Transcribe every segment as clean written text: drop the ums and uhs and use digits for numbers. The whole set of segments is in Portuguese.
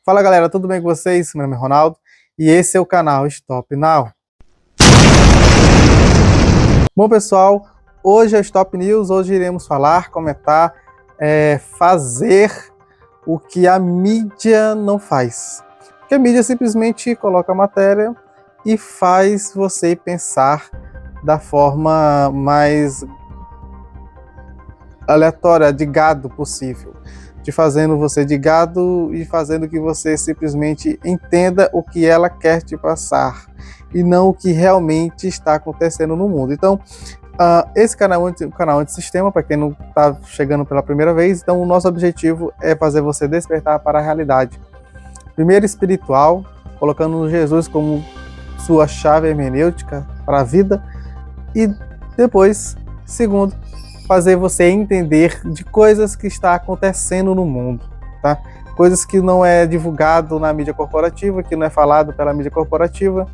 Fala galera, tudo bem com vocês? Meu nome é Ronaldo e esse é o canal Stop Now. Bom pessoal, hoje é Stop News, hoje iremos falar, comentar, fazer o que a mídia não faz. Porque a mídia simplesmente coloca a matéria e faz você pensar da forma mais aleatória, de gado possível. Fazendo você de gado e fazendo que você simplesmente entenda o que ela quer te passar e não o que realmente está acontecendo no mundo. Então, esse canal é um canal antissistema, para quem não está chegando pela primeira vez. Então, o nosso objetivo é fazer você despertar para a realidade. Primeiro, espiritual, colocando Jesus como sua chave hermenêutica para a vida. E depois, segundo, fazer você entender de coisas que está acontecendo no mundo, tá? Coisas que não é divulgado na mídia corporativa, que não é falado pela mídia corporativa,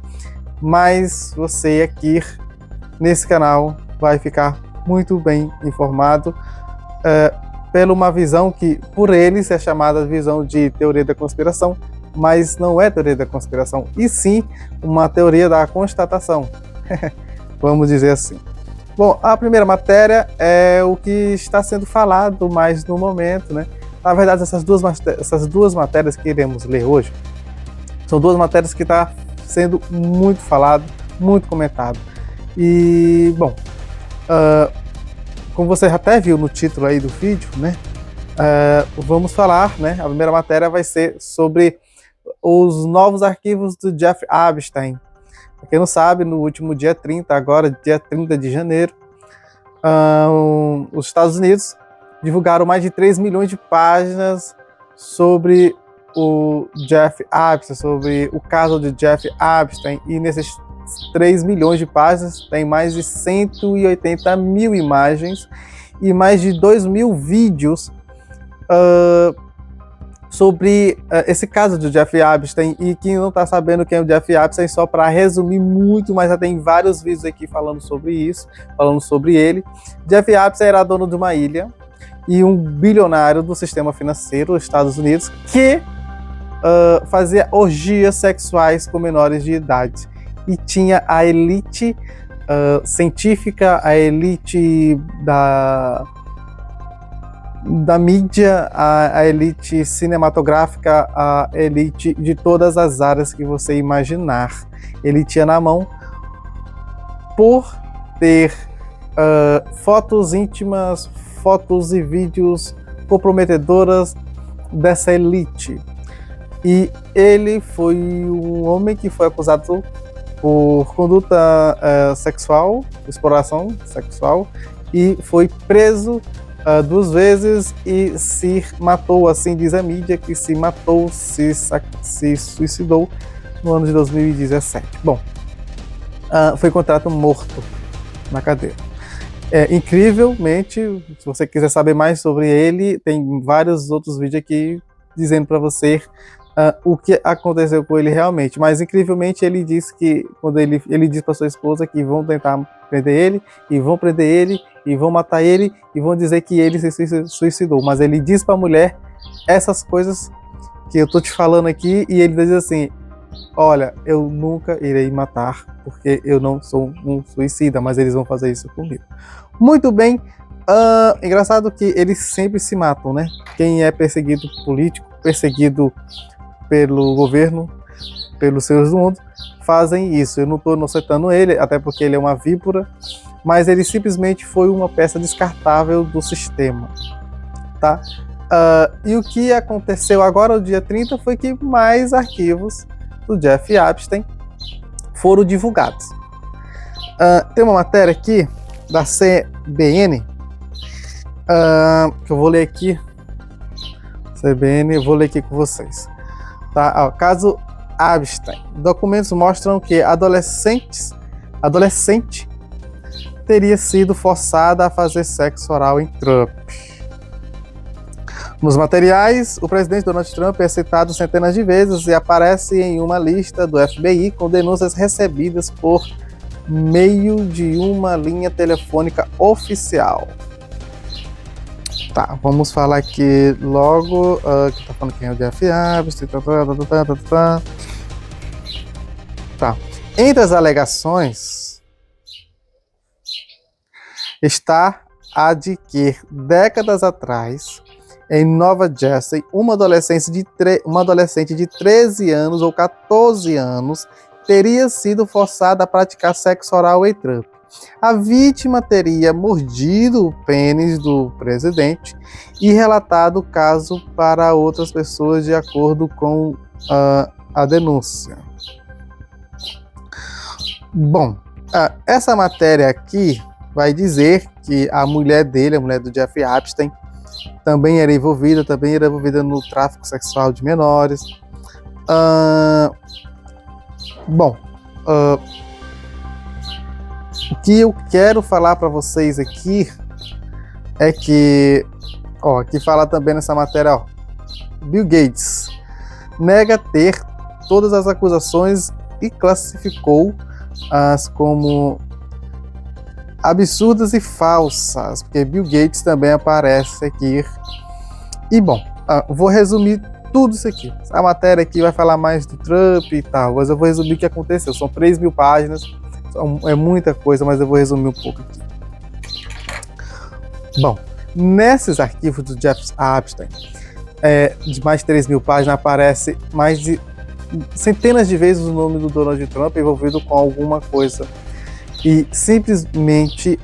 mas você aqui nesse canal vai ficar muito bem informado pela uma visão que por eles é chamada de visão de teoria da conspiração, mas não é teoria da conspiração, e sim uma teoria da constatação, vamos dizer assim. Bom, a primeira matéria é o que está sendo falado mais no momento, né? Na verdade, essas duas matérias que iremos ler hoje são duas matérias que estão sendo muito falado, muito comentado. E, bom, como você até viu no título aí do vídeo, né? Vamos falar, né? A primeira matéria vai ser sobre os novos arquivos do Jeff Epstein. Para quem não sabe, no último dia 30, agora dia 30 de janeiro, os Estados Unidos divulgaram mais de 3 milhões de páginas sobre o Jeff Epstein, sobre o caso de Jeff Epstein, e nesses 3 milhões de páginas tem mais de 180 mil imagens e mais de 2 mil vídeos sobre esse caso do Jeff Epstein. E quem não está sabendo quem é o Jeff Epstein, só para resumir muito, mas já tem vários vídeos aqui falando sobre isso, falando sobre ele. Jeff Epstein era dono de uma ilha e um bilionário do sistema financeiro dos Estados Unidos que fazia orgias sexuais com menores de idade. E tinha a elite científica, a elite da mídia, a elite cinematográfica, a elite de todas as áreas que você imaginar. Ele tinha na mão por ter fotos íntimas, fotos e vídeos comprometedoras dessa elite. E ele foi um homem que foi acusado por conduta sexual, exploração sexual, e foi preso 2 vezes e se matou, assim diz a mídia, que se matou, se suicidou no ano de 2017. Bom, foi encontrado morto na cadeia. Incrivelmente, se você quiser saber mais sobre ele, tem vários outros vídeos aqui dizendo para você o que aconteceu com ele realmente. Mas incrivelmente ele disse que, quando ele disse para sua esposa que vão tentar prender ele, e vão prender ele, e vão matar ele, e vão dizer que ele se suicidou. Mas ele diz para a mulher essas coisas que eu tô te falando aqui, e ele diz assim: olha, eu nunca irei matar, porque eu não sou um suicida, mas eles vão fazer isso comigo. Muito bem. Engraçado que eles sempre se matam, né? Quem é perseguido político, perseguido pelo governo, pelos seres do mundo, fazem isso. Eu não estou inocentando ele, até porque ele é uma víbora, mas ele simplesmente foi uma peça descartável do sistema, tá? E o que aconteceu agora, no dia 30, foi que mais arquivos do Jeff Epstein foram divulgados. Tem uma matéria aqui da CBN, que eu vou ler aqui. CBN, eu vou ler aqui com vocês. Tá? Caso Epstein. Documentos mostram que adolescente teria sido forçada a fazer sexo oral em Trump. Nos materiais, o presidente Donald Trump é citado centenas de vezes e aparece em uma lista do FBI com denúncias recebidas por meio de uma linha telefônica oficial. Tá, vamos falar aqui logo, que tá falando quem é o Jeff Epstein, tá. Entre as alegações está a de que, décadas atrás, em Nova Jersey, uma adolescente de 13 anos ou 14 anos teria sido forçada a praticar sexo oral em Trump. A vítima teria mordido o pênis do presidente e relatado o caso para outras pessoas de acordo com a denúncia. Bom, essa matéria aqui vai dizer que a mulher dele, a mulher do Jeff Epstein, também era envolvida no tráfico sexual de menores. O que eu quero falar para vocês aqui é que, aqui fala também nessa matéria, Bill Gates nega ter todas as acusações e classificou-as como absurdas e falsas, porque Bill Gates também aparece aqui. E bom, vou resumir tudo isso aqui. A matéria aqui vai falar mais do Trump e tal, mas eu vou resumir o que aconteceu. São 3.000 páginas, é muita coisa, mas eu vou resumir um pouco aqui. Bom, nesses arquivos do Jeff Epstein, de mais de 3.000 páginas, aparece mais de centenas de vezes o nome do Donald Trump envolvido com alguma coisa. E simplesmente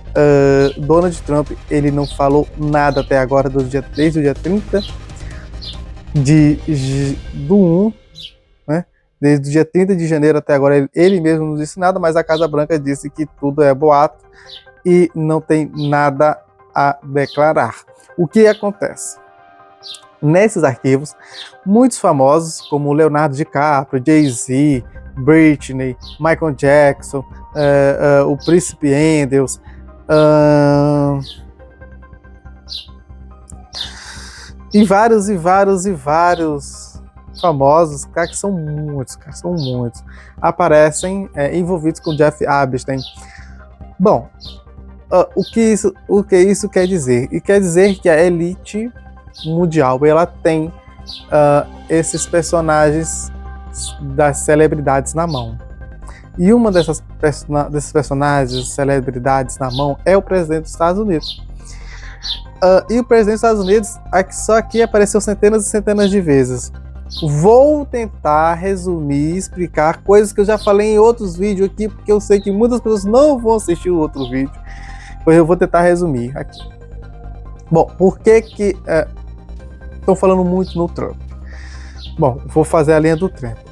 Donald Trump ele não falou nada até agora desde o dia 30 do 1, né? Desde o dia 30 de janeiro até agora ele mesmo não disse nada, mas a Casa Branca disse que tudo é boato e não tem nada a declarar. O que acontece? Nesses arquivos, muitos famosos como Leonardo DiCaprio, Jay-Z, Britney, Michael Jackson, o Príncipe Endels, e vários famosos, cara, que são muitos, aparecem envolvidos com Jeff Epstein. Bom, o que isso quer dizer? E quer dizer que a elite mundial, ela tem esses personagens das celebridades na mão. E uma desses personagens, celebridades na mão, é o presidente dos Estados Unidos. E o presidente dos Estados Unidos, só aqui apareceu centenas e centenas de vezes. Vou tentar resumir, explicar coisas que eu já falei em outros vídeos aqui, porque eu sei que muitas pessoas não vão assistir o outro vídeo, pois eu vou tentar resumir aqui. Bom, por que estão falando muito no Trump? Bom, vou fazer a linha do tempo.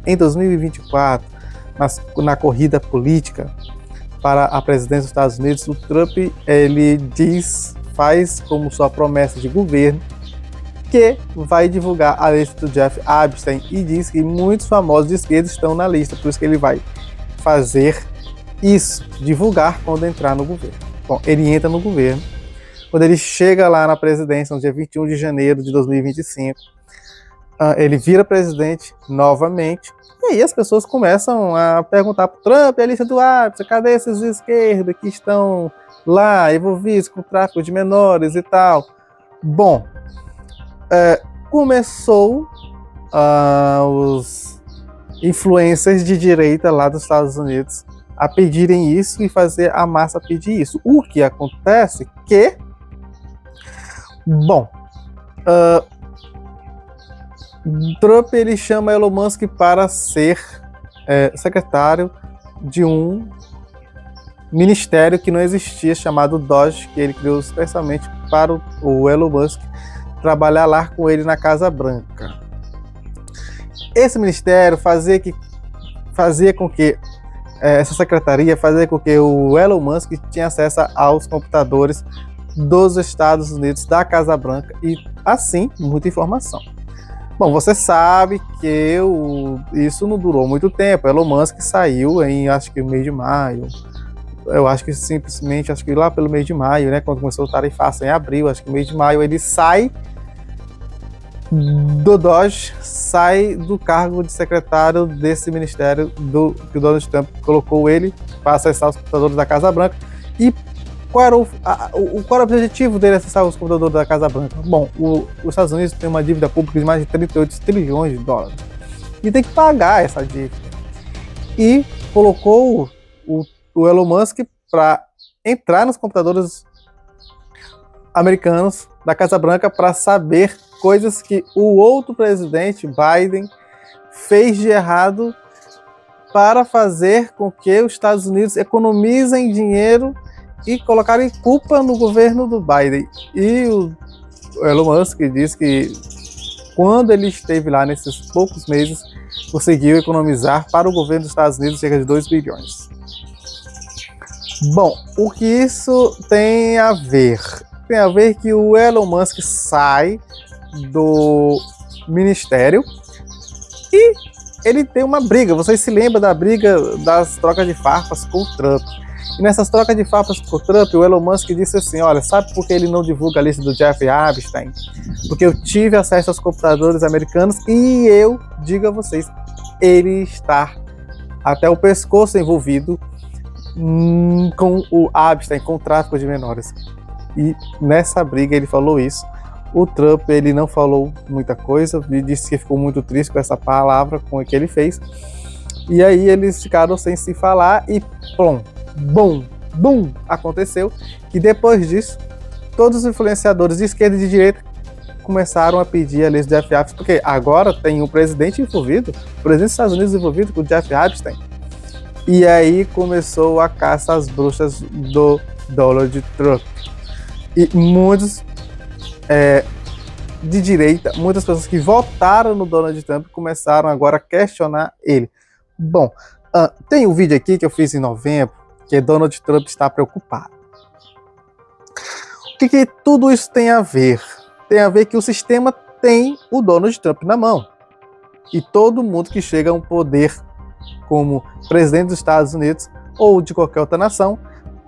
Em 2024, na corrida política para a presidência dos Estados Unidos, o Trump ele faz como sua promessa de governo que vai divulgar a lista do Jeff Epstein e diz que muitos famosos de esquerda estão na lista, por isso que ele vai fazer isso, divulgar quando entrar no governo. Bom, ele entra no governo, quando ele chega lá na presidência, no dia 21 de janeiro de 2025, ele vira presidente novamente, e aí as pessoas começam a perguntar para o Trump, a lista do Epstein, cadê esses de esquerda que estão lá envolvidos com tráfico de menores e tal? Bom, começou os influencers de direita lá dos Estados Unidos a pedirem isso e fazer a massa pedir isso. O que acontece que, bom, Trump ele chama Elon Musk para ser secretário de um ministério que não existia, chamado DOGE, que ele criou especialmente para o Elon Musk trabalhar lá com ele na Casa Branca. Esse ministério fazia com que essa secretaria fazia com que o Elon Musk tinha acesso aos computadores dos Estados Unidos, da Casa Branca, e assim, muita informação. Bom, você sabe que isso não durou muito tempo. Elon Musk saiu em, acho que no mês de maio. Eu acho que simplesmente, lá pelo mês de maio, né, quando começou o tarifaço em abril, acho que no mês de maio ele sai do DOGE, sai do cargo de secretário desse ministério que o Donald Trump colocou ele para acessar os computadores da Casa Branca, e qual era qual era o objetivo dele acessar os computadores da Casa Branca? Bom, os Estados Unidos tem uma dívida pública de mais de 38 trilhões de dólares e tem que pagar essa dívida. E colocou o Elon Musk para entrar nos computadores americanos da Casa Branca para saber coisas que o outro presidente, Biden, fez de errado para fazer com que os Estados Unidos economizem dinheiro e colocarem culpa no governo do Biden. E o Elon Musk diz que quando ele esteve lá nesses poucos meses, conseguiu economizar para o governo dos Estados Unidos cerca de 2 bilhões. Bom, o que isso tem a ver? Tem a ver que o Elon Musk sai do ministério e ele tem uma briga. Vocês se lembram da briga das trocas de farpas com o Trump? E nessas trocas de farpas com o Trump, o Elon Musk disse assim, olha, sabe por que ele não divulga a lista do Jeffrey Epstein? Porque eu tive acesso aos computadores americanos e eu digo a vocês, ele está até o pescoço envolvido com o Epstein, com o tráfico de menores. E nessa briga ele falou isso. O Trump, ele não falou muita coisa, ele disse que ficou muito triste com essa palavra, com o que ele fez. E aí eles ficaram sem se falar e bum, aconteceu que depois disso, todos os influenciadores de esquerda e de direita começaram a pedir a lista do Jeff Epstein, porque agora tem um presidente envolvido, o presidente dos Estados Unidos envolvido com o Jeff Epstein. E aí começou a caça às bruxas do Donald Trump. E muitos de direita, muitas pessoas que votaram no Donald Trump começaram agora a questionar ele. Bom, tem um vídeo aqui que eu fiz em novembro, que Donald Trump está preocupado. O que tudo isso tem a ver? Tem a ver que o sistema tem o Donald Trump na mão. E todo mundo que chega a um poder como presidente dos Estados Unidos ou de qualquer outra nação,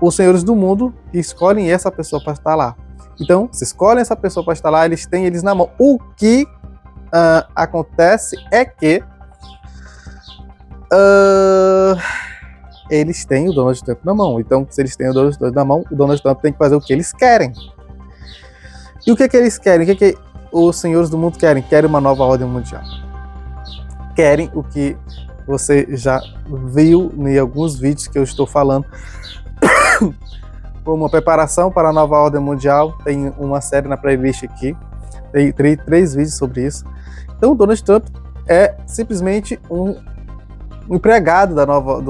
os senhores do mundo escolhem essa pessoa para estar lá. Então, se escolhem essa pessoa para estar lá, eles têm eles na mão. O que acontece é que eles têm o Donald Trump na mão. Então, se eles têm o Donald Trump na mão, o Donald Trump tem que fazer o que eles querem. E o que eles querem? O que os senhores do mundo querem? Querem uma nova ordem mundial. Querem o que você já viu em alguns vídeos que eu estou falando, como uma preparação para a nova ordem mundial. Tem uma série na playlist aqui, tem 3 vídeos sobre isso. Então o Donald Trump é simplesmente um empregado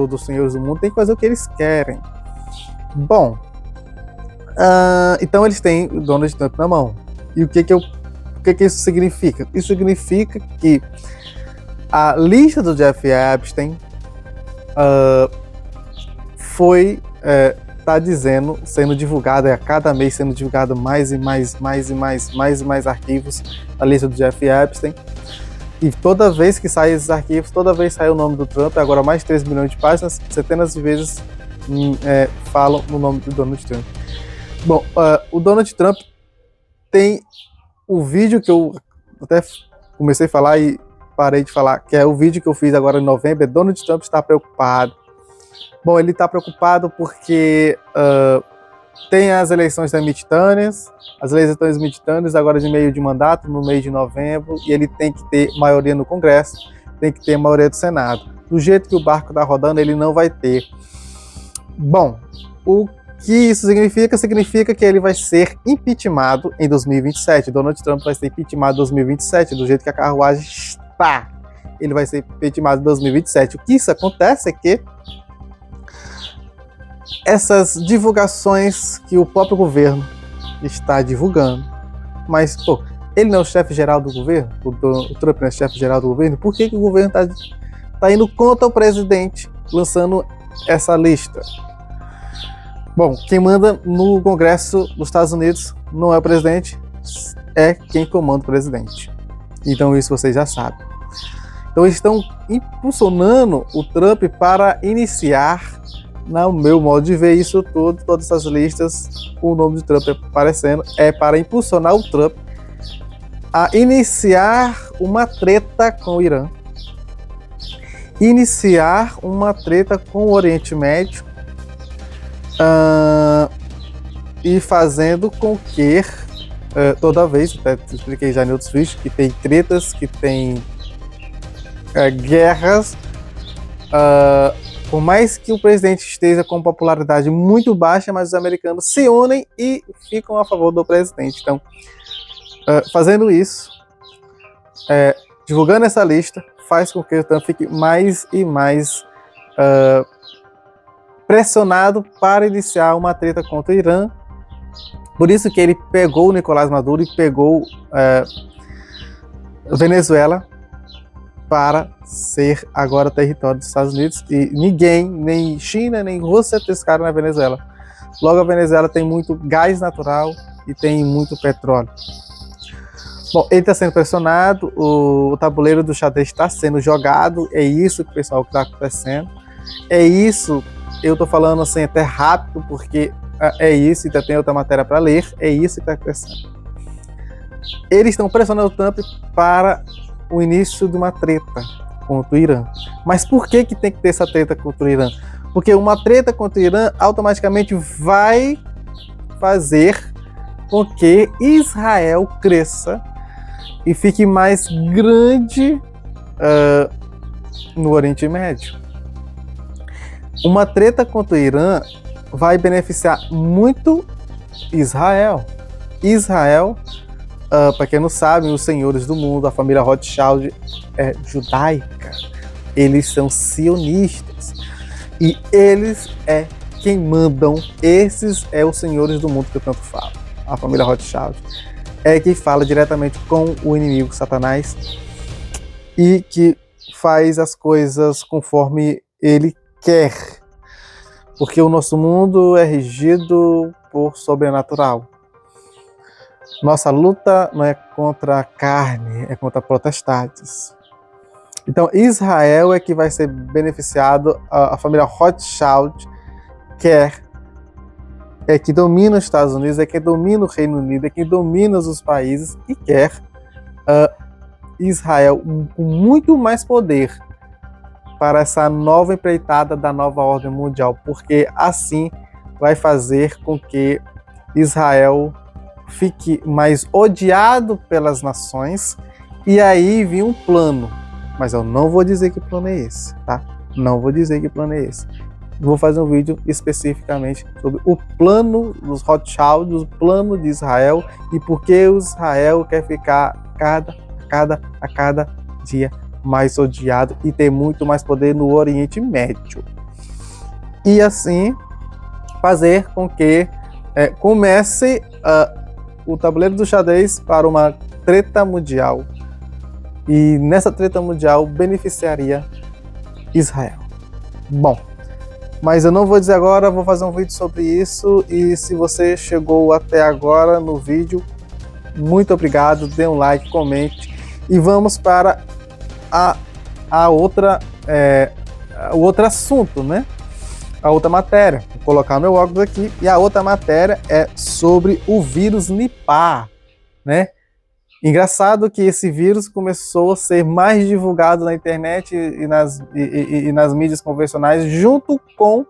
dos senhores do mundo, tem que fazer o que eles querem. Bom, então eles têm o Donald Trump na mão. E o que isso significa? Isso significa que a lista do Jeff Epstein está dizendo, sendo divulgada, a cada mês sendo divulgado mais e mais arquivos da lista do Jeff Epstein. E toda vez que saem esses arquivos, toda vez sai o nome do Trump, agora mais de 3 milhões de páginas, centenas de vezes falam no nome do Donald Trump. Bom, o Donald Trump tem o vídeo que eu até comecei a falar e parei de falar, que é o vídeo que eu fiz agora em novembro, Donald Trump está preocupado. Bom, ele está preocupado porque tem as eleições simultâneas, as eleições simultâneas agora de meio de mandato, no mês de novembro, e ele tem que ter maioria no Congresso, tem que ter maioria do Senado. Do jeito que o barco está rodando, ele não vai ter. Bom, o que isso significa? Significa que ele vai ser impeachmentado em 2027. Donald Trump vai ser impeachmentado em 2027, do jeito que a carruagem está. Ele vai ser impeachmentado em 2027. O que isso acontece é que essas divulgações que o próprio governo está divulgando, mas, ele não é o chefe-geral do governo? O Trump não é o chefe-geral do governo? Por que o governo está indo contra o presidente, lançando essa lista? Bom, quem manda no Congresso dos Estados Unidos não é o presidente, é quem comanda o presidente. Então isso vocês já sabem. Então eles estão impulsionando o Trump para iniciar, no meu modo de ver isso tudo, todas essas listas, o nome de Trump aparecendo, é para impulsionar o Trump a iniciar uma treta com o Irã, iniciar uma treta com o Oriente Médio, e fazendo com que toda vez, até expliquei já em outros vídeos, que tem tretas, que tem guerras, por mais que o presidente esteja com popularidade muito baixa, mas os americanos se unem e ficam a favor do presidente. Então, fazendo isso, divulgando essa lista, faz com que o Trump fique mais e mais pressionado para iniciar uma treta contra o Irã. Por isso que ele pegou o Nicolás Maduro e pegou Venezuela para ser agora território dos Estados Unidos. E ninguém, nem China, nem Rússia, triscaram na Venezuela. Logo, a Venezuela tem muito gás natural e tem muito petróleo. Bom, ele está sendo pressionado, o tabuleiro do xadrez está sendo jogado, é isso que o pessoal está acontecendo. É isso, eu estou falando assim até rápido, porque é isso, ainda tem outra matéria para ler, é isso que está acontecendo. Eles estão pressionando o Trump para o início de uma treta contra o Irã. Mas por que tem que ter essa treta contra o Irã? Porque uma treta contra o Irã automaticamente vai fazer com que Israel cresça e fique mais grande no Oriente Médio. Uma treta contra o Irã vai beneficiar muito Israel. Israel, para quem não sabe, os senhores do mundo, a família Rothschild é judaica. Eles são sionistas. E eles quem mandam. Esses os senhores do mundo que eu tanto falo. A família Rothschild é que fala diretamente com o inimigo Satanás e que faz as coisas conforme ele quer. Porque o nosso mundo é regido por sobrenatural. Nossa luta não é contra a carne, é contra potestades. Então, Israel é que vai ser beneficiado, a família Rothschild é que domina os Estados Unidos, é que domina o Reino Unido, é que domina os países e quer Israel com muito mais poder para essa nova empreitada da nova ordem mundial, porque assim vai fazer com que Israel fique mais odiado pelas nações e aí vem um plano, mas eu não vou dizer que plano é esse, tá? Não vou dizer que plano é esse. Vou fazer um vídeo especificamente sobre o plano dos Rothschild, o plano de Israel e por que Israel quer ficar a cada dia mais odiado e ter muito mais poder no Oriente Médio. E assim fazer com que comece o tabuleiro do xadrez para uma treta mundial. E nessa treta mundial beneficiaria Israel. Bom, mas eu não vou dizer agora, vou fazer um vídeo sobre isso. E se você chegou até agora no vídeo, muito obrigado, dê um like, comente. E vamos para o outro assunto, né? A outra matéria. Vou colocar meu óculos aqui. E a outra matéria é sobre o vírus Nipah, né? Engraçado que esse vírus começou a ser mais divulgado na internet e nas mídias convencionais junto com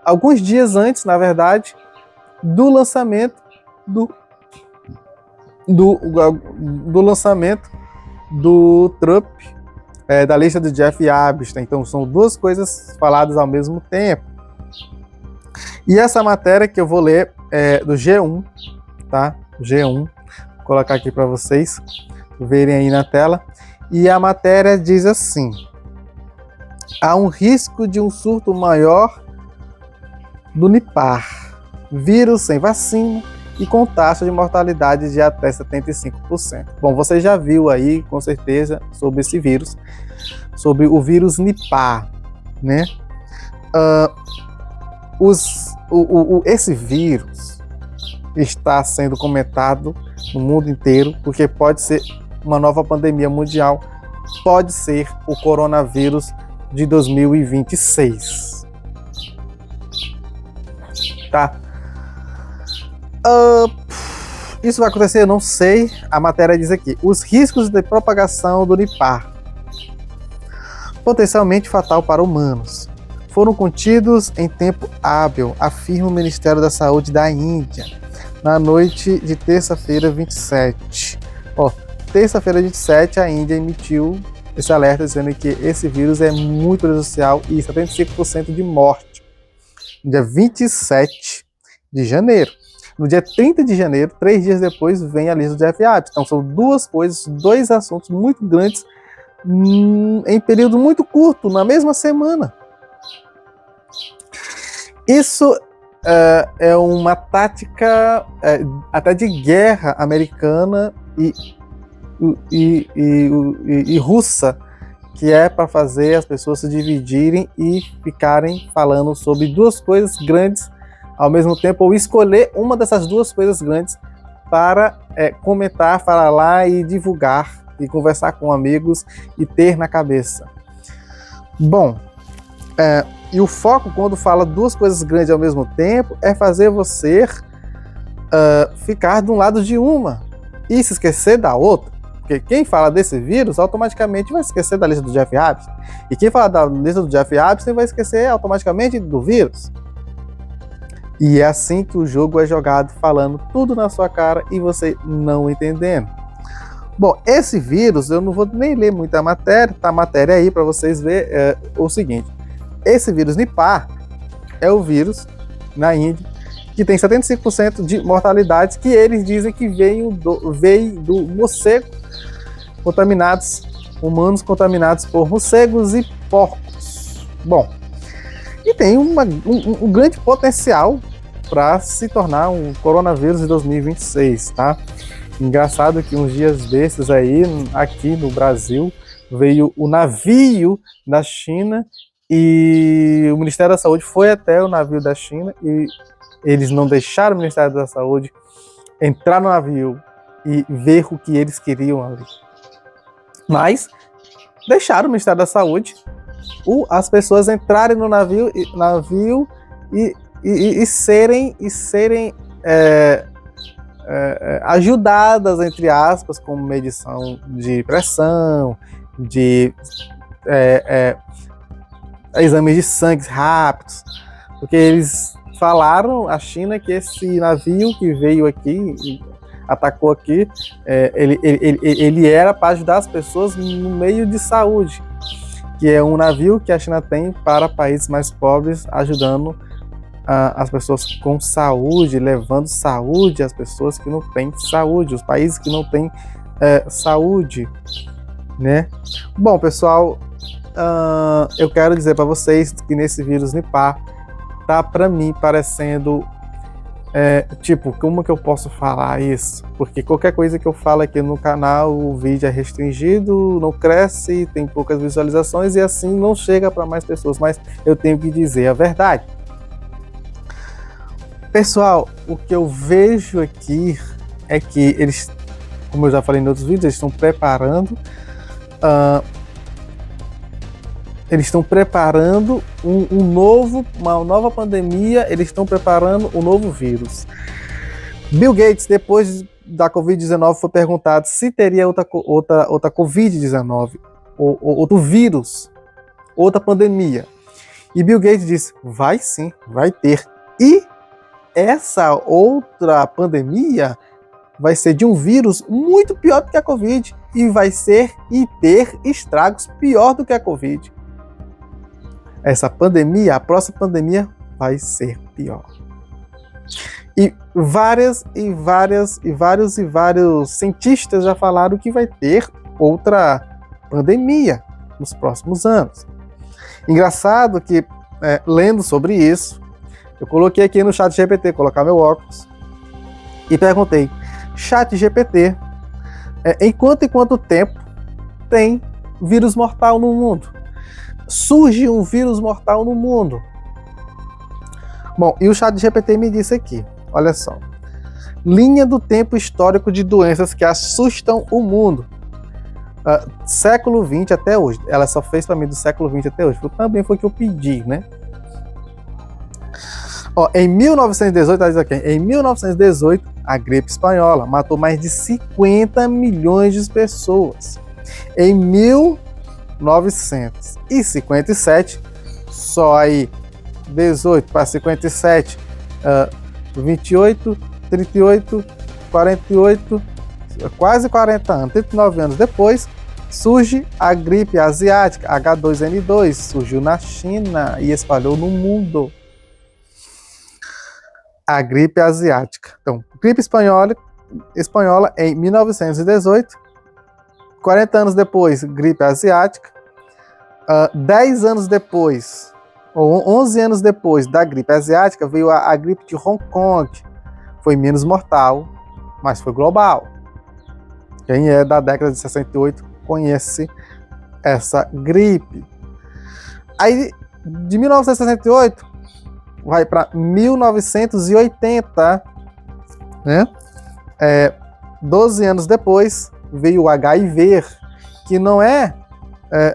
alguns dias antes, na verdade, do lançamento do lançamento do Trump, da lista do Jeff Epstein. Então são duas coisas faladas ao mesmo tempo. E essa matéria que eu vou ler é do G1, tá? G1, vou colocar aqui para vocês verem aí na tela. E a matéria diz assim: há um risco de um surto maior do Nipah, vírus sem vacina e com taxa de mortalidade de até 75%. Bom, você já viu aí, com certeza, sobre esse vírus, sobre o vírus Nipah, né? Esse vírus está sendo comentado no mundo inteiro, porque pode ser uma nova pandemia mundial, pode ser o coronavírus de 2026. Tá? Isso vai acontecer? Eu não sei. A matéria diz aqui: os riscos de propagação do Nipah, potencialmente fatal para humanos, foram contidos em tempo hábil, afirma o Ministério da Saúde da Índia, na noite de terça-feira 27. Terça-feira 27, a Índia emitiu esse alerta dizendo que esse vírus é muito prejudicial e 75% de morte. No dia 27 de janeiro. No dia 30 de janeiro, 3 dias depois, vem a lista do Jeff Apps. Então são duas coisas, dois assuntos muito grandes em período muito curto, na mesma semana. Isso é uma tática até de guerra americana e russa, que é para fazer as pessoas se dividirem e ficarem falando sobre duas coisas grandes ao mesmo tempo, ou escolher uma dessas duas coisas grandes para comentar, falar lá e divulgar, e conversar com amigos e ter na cabeça. Bom, e o foco, quando fala duas coisas grandes ao mesmo tempo, é fazer você ficar de um lado de uma e se esquecer da outra. Porque quem fala desse vírus automaticamente vai esquecer da lista do Jeff Epstein. E quem fala da lista do Jeff Epstein vai esquecer automaticamente do vírus. E é assim que o jogo é jogado, falando tudo na sua cara e você não entendendo. Bom, esse vírus, eu não vou nem ler muita matéria, tá a matéria aí para vocês verem o seguinte. Esse vírus Nipah é o vírus na Índia que tem 75% de mortalidade, que eles dizem que veio do morcego humanos contaminados por morcegos e porcos. Bom, e tem um grande potencial para se tornar um coronavírus de 2026, tá? Engraçado que uns dias desses aí, aqui no Brasil, veio o navio da China e o Ministério da Saúde foi até o navio da China e eles não deixaram o Ministério da Saúde entrar no navio e ver o que eles queriam ali. Mas deixaram o Ministério da Saúde as pessoas entrarem no navio e serem ajudadas, entre aspas, com medição de pressão, de exames de sangue rápidos, porque eles falaram à China que esse navio que veio aqui e atacou aqui, ele era para ajudar as pessoas no meio de saúde, que é um navio que a China tem para países mais pobres, ajudando as pessoas com saúde, levando saúde às pessoas que não têm saúde, os países que não têm saúde, né? Bom, pessoal, eu quero dizer para vocês que nesse vírus Nipah tá para mim parecendo tipo, como que eu posso falar isso? Porque qualquer coisa que eu falo aqui no canal, o vídeo é restringido, não cresce, tem poucas visualizações e assim não chega para mais pessoas, mas eu tenho que dizer a verdade. Pessoal, o que eu vejo aqui é que eles, como eu já falei em outros vídeos, eles estão preparando uma nova pandemia, eles estão preparando um novo vírus. Bill Gates, depois da Covid-19, foi perguntado se teria outra Covid-19, outro vírus, outra pandemia. E Bill Gates disse, vai sim, vai ter. E essa outra pandemia vai ser de um vírus muito pior do que a Covid e vai ser e ter estragos pior do que a Covid. Essa pandemia, a próxima pandemia vai ser pior. E vários cientistas já falaram que vai ter outra pandemia nos próximos anos. Engraçado que, lendo sobre isso, eu coloquei aqui no ChatGPT, colocar meu óculos, e perguntei, ChatGPT, em quanto tempo tem vírus mortal no mundo? Surge um vírus mortal no mundo? Bom, e o ChatGPT me disse aqui, olha só, linha do tempo histórico de doenças que assustam o mundo. Século XX até hoje. Ela só fez para mim do século XX até hoje. Também foi o que eu pedi, né? Em 1918, ela diz aqui, em 1918, a gripe espanhola matou mais de 50 milhões de pessoas. Em 1957, só aí 18 para 57, 28, 38, 48, quase 40 anos, 39 anos depois, surge a gripe asiática, H2N2, surgiu na China e espalhou no mundo. A gripe asiática. Então, gripe espanhola em 1918, 40 anos depois, gripe asiática, 10 anos depois, ou 11 anos depois da gripe asiática, veio a gripe de Hong Kong. Foi menos mortal, mas foi global. Quem é da década de 68 conhece essa gripe. Aí, de 1968, vai para 1980, né? 12 anos depois, veio o HIV, que não é,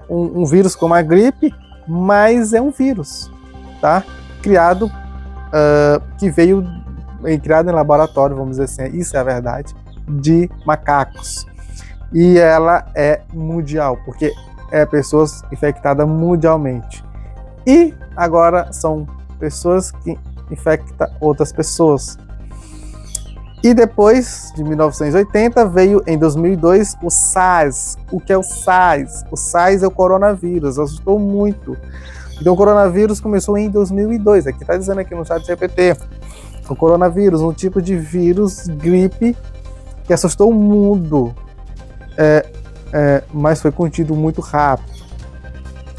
um vírus como a gripe, mas é um vírus, tá? Criado em laboratório, vamos dizer assim, isso é a verdade, de macacos. E ela é mundial, porque é pessoas infectadas mundialmente. E agora são pessoas que infectam outras pessoas. E depois de 1980 veio em 2002 o SARS. O que é o SARS? O SARS é o coronavírus, assustou muito. Então o coronavírus começou em 2002, aqui está dizendo aqui no chat GPT. O coronavírus, um tipo de vírus, gripe, que assustou o mundo, mas foi contido muito rápido.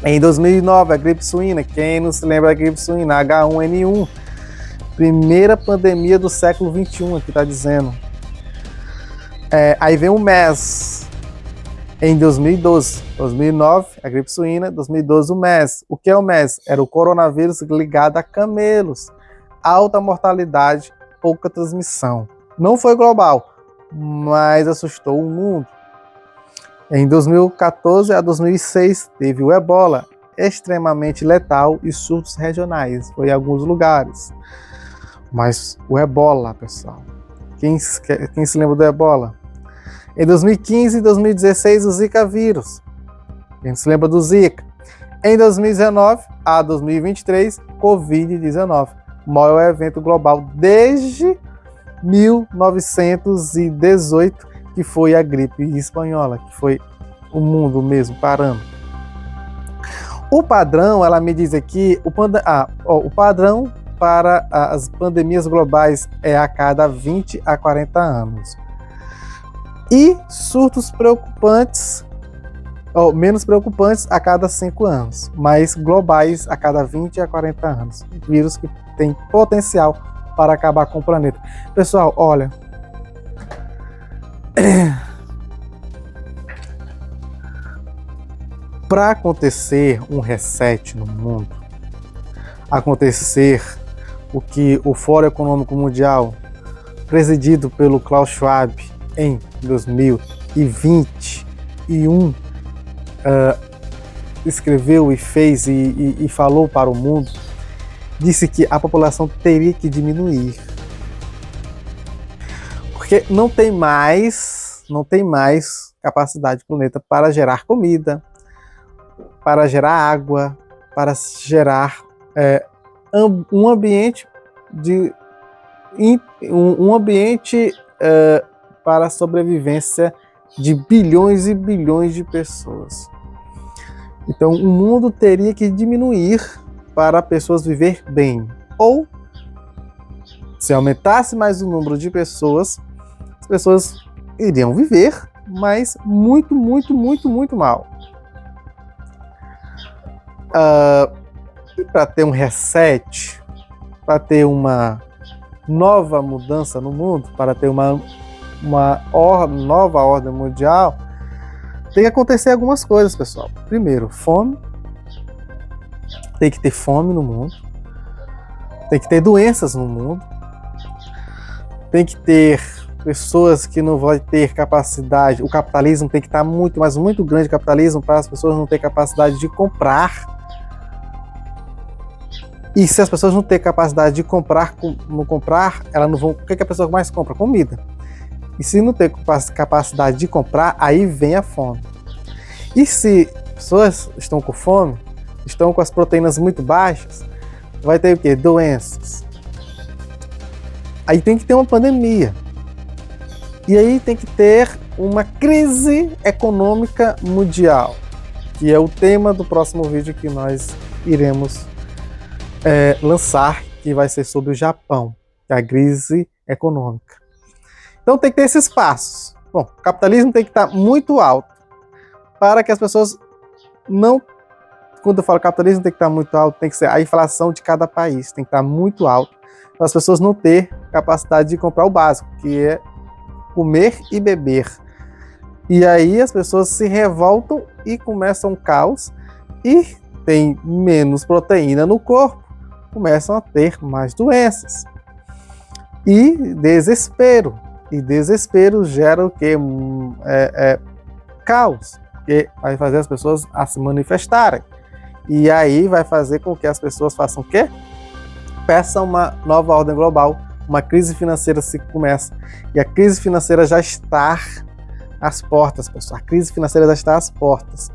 Em 2009, a gripe suína, quem não se lembra da gripe suína, H1N1, primeira pandemia do século XXI, aqui está dizendo. Aí vem o MERS, em 2012, 2009, a gripe suína, 2012 o MERS. O que é o MERS? Era o coronavírus ligado a camelos, alta mortalidade, pouca transmissão. Não foi global, mas assustou o mundo. Em 2014 a 2006 teve o Ebola, extremamente letal e surtos regionais, foi em alguns lugares. Mas o Ebola, pessoal, quem se lembra do Ebola? Em 2015 e 2016 o Zika vírus, quem se lembra do Zika? Em 2019 a 2023, Covid-19, maior evento global desde 1918, que foi a gripe espanhola, que foi o mundo mesmo parando. O padrão, ela me diz aqui, o padrão para as pandemias globais é a cada 20 a 40 anos. E surtos preocupantes, ou menos preocupantes, a cada 5 anos, mas globais a cada 20 a 40 anos. Vírus que tem potencial para acabar com o planeta. Pessoal, olha, para acontecer um reset no mundo, acontecer o que o Fórum Econômico Mundial, presidido pelo Klaus Schwab em 2021, escreveu e fez e falou para o mundo, disse que a população teria que diminuir. Porque não tem mais capacidade do planeta para gerar comida, para gerar água, para gerar um ambiente para a sobrevivência de bilhões e bilhões de pessoas. Então o mundo teria que diminuir para pessoas viver bem. Ou, se aumentasse mais o número de pessoas, as pessoas iriam viver, mas muito, muito, muito, muito mal. E para ter um reset, para ter uma nova mudança no mundo, para ter uma nova ordem mundial, tem que acontecer algumas coisas, pessoal. Primeiro, fome. Tem que ter fome no mundo. Tem que ter doenças no mundo. Tem que ter pessoas que não vão ter capacidade. O capitalismo tem que estar muito, mas muito grande, o capitalismo, para as pessoas não terem capacidade de comprar. E se as pessoas não terem capacidade de comprar, elas não vão. O que a pessoa mais compra? Comida. E se não ter capacidade de comprar, aí vem a fome. E se pessoas estão com fome, estão com as proteínas muito baixas, vai ter o quê? Doenças. Aí tem que ter uma pandemia. E aí tem que ter uma crise econômica mundial, que é o tema do próximo vídeo que nós iremos lançar, que vai ser sobre o Japão, a crise econômica. Então tem que ter esses passos. Bom, o capitalismo tem que estar muito alto para que as pessoas não... Quando eu falo capitalismo tem que estar muito alto, tem que ser a inflação de cada país, tem que estar muito alto, para as pessoas não ter capacidade de comprar o básico, que é comer e beber. E aí as pessoas se revoltam e começam um caos, e tem menos proteína no corpo, começam a ter mais doenças. E desespero. E desespero gera o quê? Caos, que vai fazer as pessoas a se manifestarem. E aí vai fazer com que as pessoas façam o quê? Peçam uma nova ordem global, uma crise financeira se começa. E a crise financeira já está às portas, pessoal. A crise financeira já está às portas.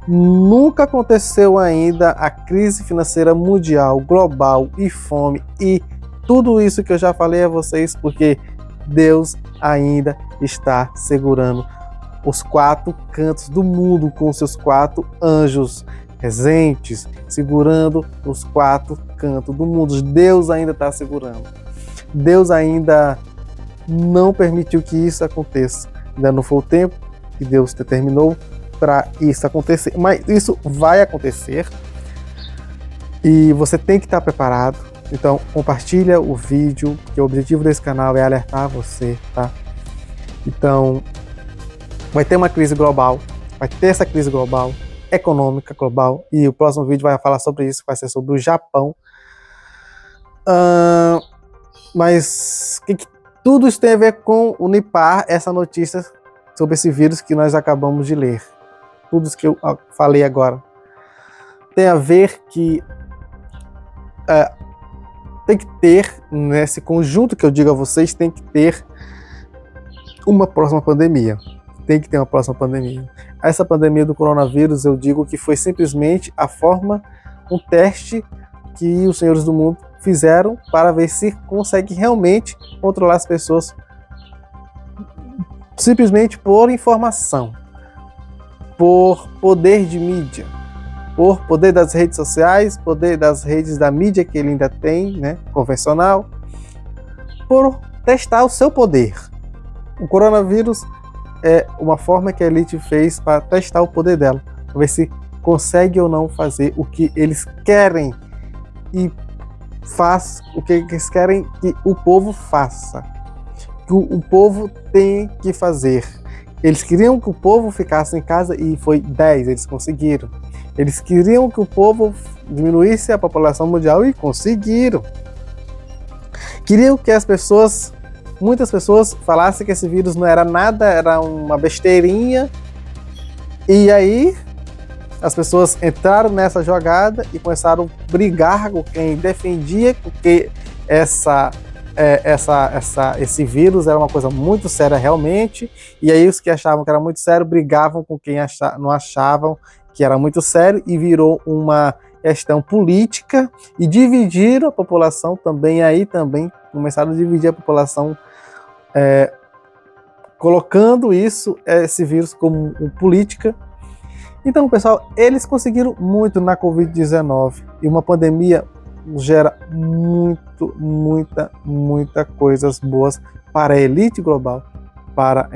Nunca aconteceu ainda a crise financeira mundial, global e fome e tudo isso que eu já falei a vocês, porque Deus ainda está segurando os 4 cantos do mundo com seus 4 anjos presentes, segurando os 4 cantos do mundo. Deus ainda está segurando. Deus ainda não permitiu que isso aconteça. Ainda não foi o tempo que Deus determinou para isso acontecer. Mas isso vai acontecer e você tem que estar preparado. Então compartilha o vídeo, que o objetivo desse canal é alertar você, tá? Então vai ter uma crise global, vai ter essa crise global, econômica global, e o próximo vídeo vai falar sobre isso, vai ser sobre o Japão. Mas que tudo isso tem a ver com o Nipah, essa notícia sobre esse vírus que nós acabamos de ler. Tudo isso que eu falei agora tem a ver que tem que ter, nesse conjunto que eu digo a vocês, tem que ter uma próxima pandemia. Tem que ter uma próxima pandemia. Essa pandemia do coronavírus, eu digo que foi simplesmente um teste que os senhores do mundo fizeram para ver se consegue realmente controlar as pessoas simplesmente por informação, por poder de mídia, por poder das redes sociais, poder das redes da mídia que ele ainda tem, né, convencional, por testar o seu poder. O coronavírus é uma forma que a elite fez para testar o poder dela, para ver se consegue ou não fazer o que eles querem e faz o que eles querem que o povo faça, que o povo tem que fazer. Eles queriam que o povo ficasse em casa e foi 10, eles conseguiram. Eles queriam que o povo diminuísse a população mundial e conseguiram. Queriam que muitas pessoas falassem que esse vírus não era nada, era uma besteirinha. E aí as pessoas entraram nessa jogada e começaram a brigar com quem defendia que esse vírus era uma coisa muito séria realmente, e aí os que achavam que era muito sério brigavam com quem não achavam que era muito sério, e virou uma questão política, e dividiram a população também, começaram a dividir a população, colocando esse vírus como política. Então, pessoal, eles conseguiram muito na Covid-19, e uma pandemia gera muita coisas boas para a elite global, para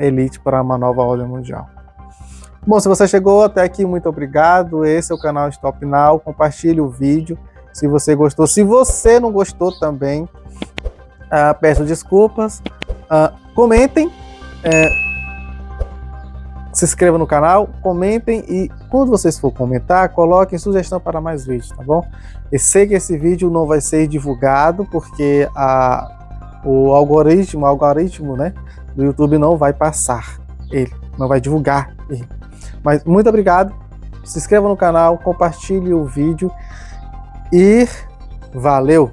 uma nova ordem mundial. Bom, se você chegou até aqui, muito obrigado. Esse é o canal Stop Now. Compartilhe o vídeo se você gostou. Se você não gostou também, peço desculpas. Comentem, se inscrevam no canal, comentem, e quando vocês for comentar, coloquem sugestão para mais vídeos, tá bom? Eu sei que esse vídeo não vai ser divulgado porque o algoritmo, né, do YouTube não vai passar ele, não vai divulgar ele. Mas muito obrigado, se inscreva no canal, compartilhe o vídeo e valeu!